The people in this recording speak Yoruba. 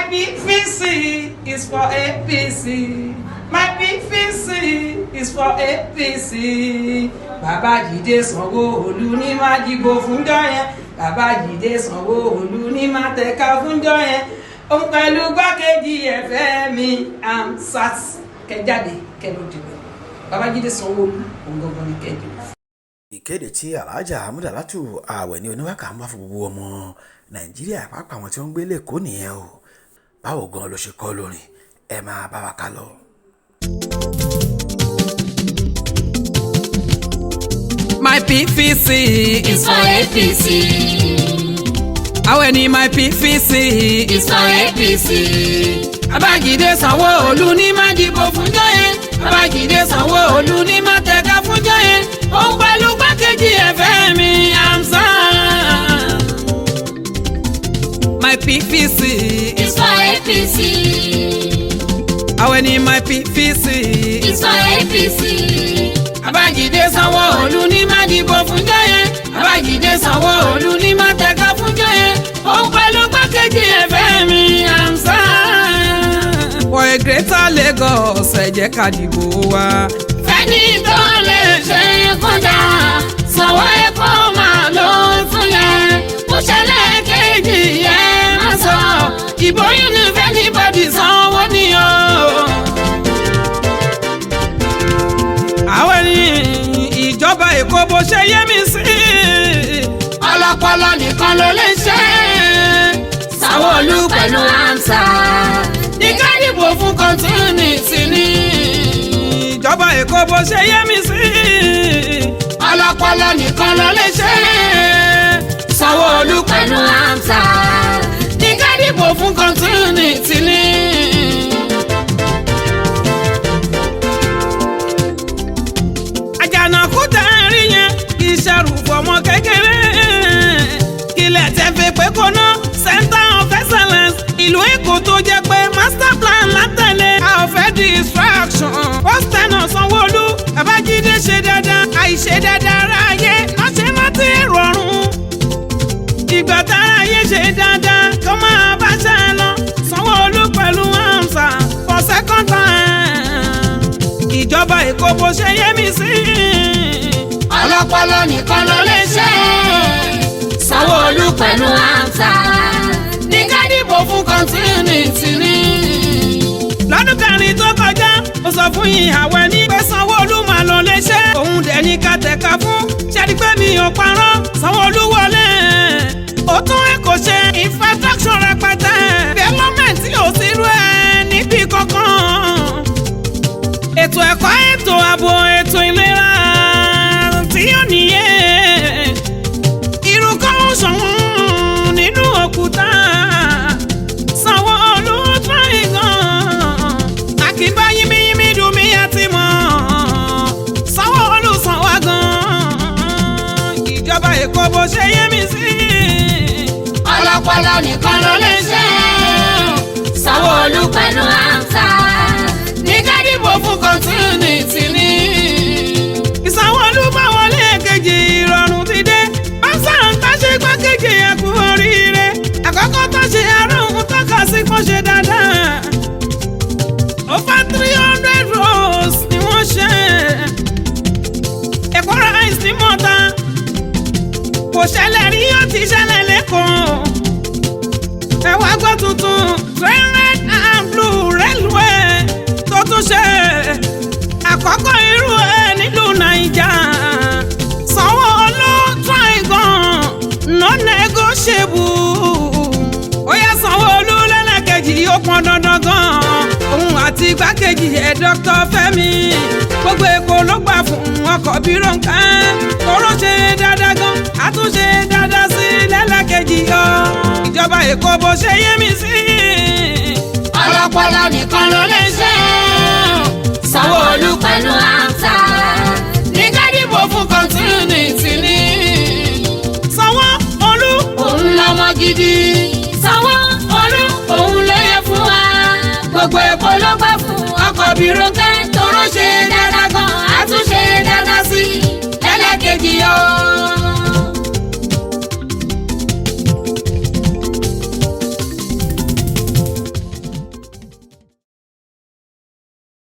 PVC is for APC. My PVC is for APC. Babájídé Sanwó-Olú ní máa dìbò fúnjọ́ yẹn. Babájídé Sanwó-Olú ní máa tẹ̀ka fúnjọ́ yẹn. Òun pẹ̀lú gbákejì ẹ̀fẹ́ mi Amsat kẹjáde kẹlò dìbò. Babájídé Sanwó-Olú òun gbogbo ní kẹjọ. Ìkéde tí Alhaja Amúdàlátù Àwẹ̀ ní Oníwàkà ń bá fún gbogbo ọmọ Nàìjíríà pàápàá àwọn tí wọ́n ń gbé lẹ́kọ̀ọ́ nìyẹn o. Báwo gan ló ṣe kọ́ lórin ẹ máa bá wa ká lọ. My PVC is for APC. Àwẹ̀ ní my PVC is for APC. Babájídé Sanwó-Olú ní máa dìbò fúnjọ́ yẹn. Babájídé Sanwó-Olú ní máa tẹ̀ka fúnjọ́ yẹn. Òun pẹ̀lú gbákejì ẹ̀fẹ́ mi Amsat. My PVC is for APC. Àwẹ̀ ní my PVC is for APC. Babájídé Sanwó-Olú ní máa dìbò fúnjọ́ yẹn. Babájídé Sanwó-Olú ní máa tẹ̀ka fúnjọ́ yẹn. Òun pẹ̀lú gbákejì ẹ̀fẹ́ mi Amsat. For a greater Lagos ẹ jẹ́ ká dìbò wa. Fẹ́ni tó lè ṣe kọjá sanwó ẹ̀kọ́ máa ló tún yẹ. Mo ṣẹlẹ̀ kejì yẹn má sọ. Ìbò yìí ní fẹ́ni bọ́dì sanwó ni o. Àwọn ní ìjọba Èkó bó ṣe yé mi sí. Ọlọ́pọlọ nìkan ló lè ṣe. Sanwó-Olú pẹ̀lú Amsat. Ní ká dìbò fún continuity ni. Ìjọba Èkó bó ṣe yé mi sí. Ọlọ́pọlọ nìkan ló lè ṣe. Sanwó-Olú pẹ̀lú Amsat. Ní ká dìbò fún continuity ni. Àjànàkú tẹ́ ń rí yẹn kì í ṣẹrù fọmọ kékeré. Kílẹ̀ tẹ́ fi pé kó ná Center of Excellence. Ìlú Èkó tó jẹ́ pé master plan látẹ̀lé. A ò fẹ́ distraction. First tenor Sanwó-Olú. Babájídé ṣe dáadáa. Àìṣe dáadáa ara ayé lọ́sẹ̀ láti rọrùn. Ìgbà tára ayé ṣe dáadáa kó máa bá ṣe lọ. Sanwó-Olú pẹ̀lú Amsat for second time. Ìjọba Èkó bó ṣe yé mi sí. Ọlọ́pọlọ nìkan ló lè ṣe. Sanwó-Olú pẹ̀lú Amsat. Ní ká dìbò fún continuity ni. Lọ́dún kẹrin tó kọjá ó sọ fún yín Àwẹ̀ ní pé Sanwó-Olú máa lọ léṣe. Òun dẹ̀ ní ká tẹ̀ka fún. Ṣẹ́ni pé mi ò parọ́ Sanwó-Olú wọlé. Ó tún Èkó ṣe infrastructure rẹpẹtẹ. Development tí ò sí rú ẹ níbi kankan. Ètò ẹ̀kọ́, ètò ààbò, ètò ìlera tí yóò níye. Irú kan ń ṣọ̀wọ́n nínú òkúta. Sanwó-Olú tún ìgàn. Àkìbá yínmíyínmí dùn mí àti mọ̀. Sanwó-Olú san wá gan. Ìjọba Èkó bó ṣe yé mi sí. Ọlọ́pọlọ nìkan ló lè ṣe. Sanwó-Olú pẹ̀lú Amsat. Ní ká dìbò fún continuity ni. Sanwó-Olú bá wọlé kejì ìrọ̀rùn ti dé. Amsat tá ṣe gbákejì ẹ̀kú oríire. Àkọ́kọ́ tó ṣe àrùn tọ́ka sí kó ṣe dáadáa. Over 300 rows ni wọ́n ṣe. Èkó rice ní mọ́ta. Kò ṣẹlẹ̀ rí ó ti ṣẹlẹ̀ lẹ́kọ̀ọ́. Ẹ wá gbọ́ tuntun red and blue railway tó tún ṣe. Àkọ́kọ́ irú ẹ̀ nílùú Naija. Sanwó-Olú try gan no negotiable. Ó yá Sanwó-Olú lẹ́lẹ́kejì ó pọn dandan gan. Òun àti igbákejì ẹ̀ Dr. Fẹ́mi. Gbogbo Èkó ló gbà fún ọkọ̀ bírò nǹkan. Kóró ṣe dáadáa gan, àtúnṣe dáadáa sí lẹ́lẹ́kejì yọ. Ìjọba Èkó bó ṣe yé mi sí. Ọlọ́pọlọ nìkan ló lè ṣe. Sanwó-Olú pẹ̀lú Amsat. Ní ká dìbò fún continuity ni. Sanwó-Olú òun lọmọ gidi. Sanwó-Olú òun ló yẹ fún wa. Gbogbo Èkó ló gbà fún ọkọ̀ bírò kẹ́. Tóró ṣe dáadáa gan, àtúnṣe dáadáa sí lẹ́lẹ́kejì yọ.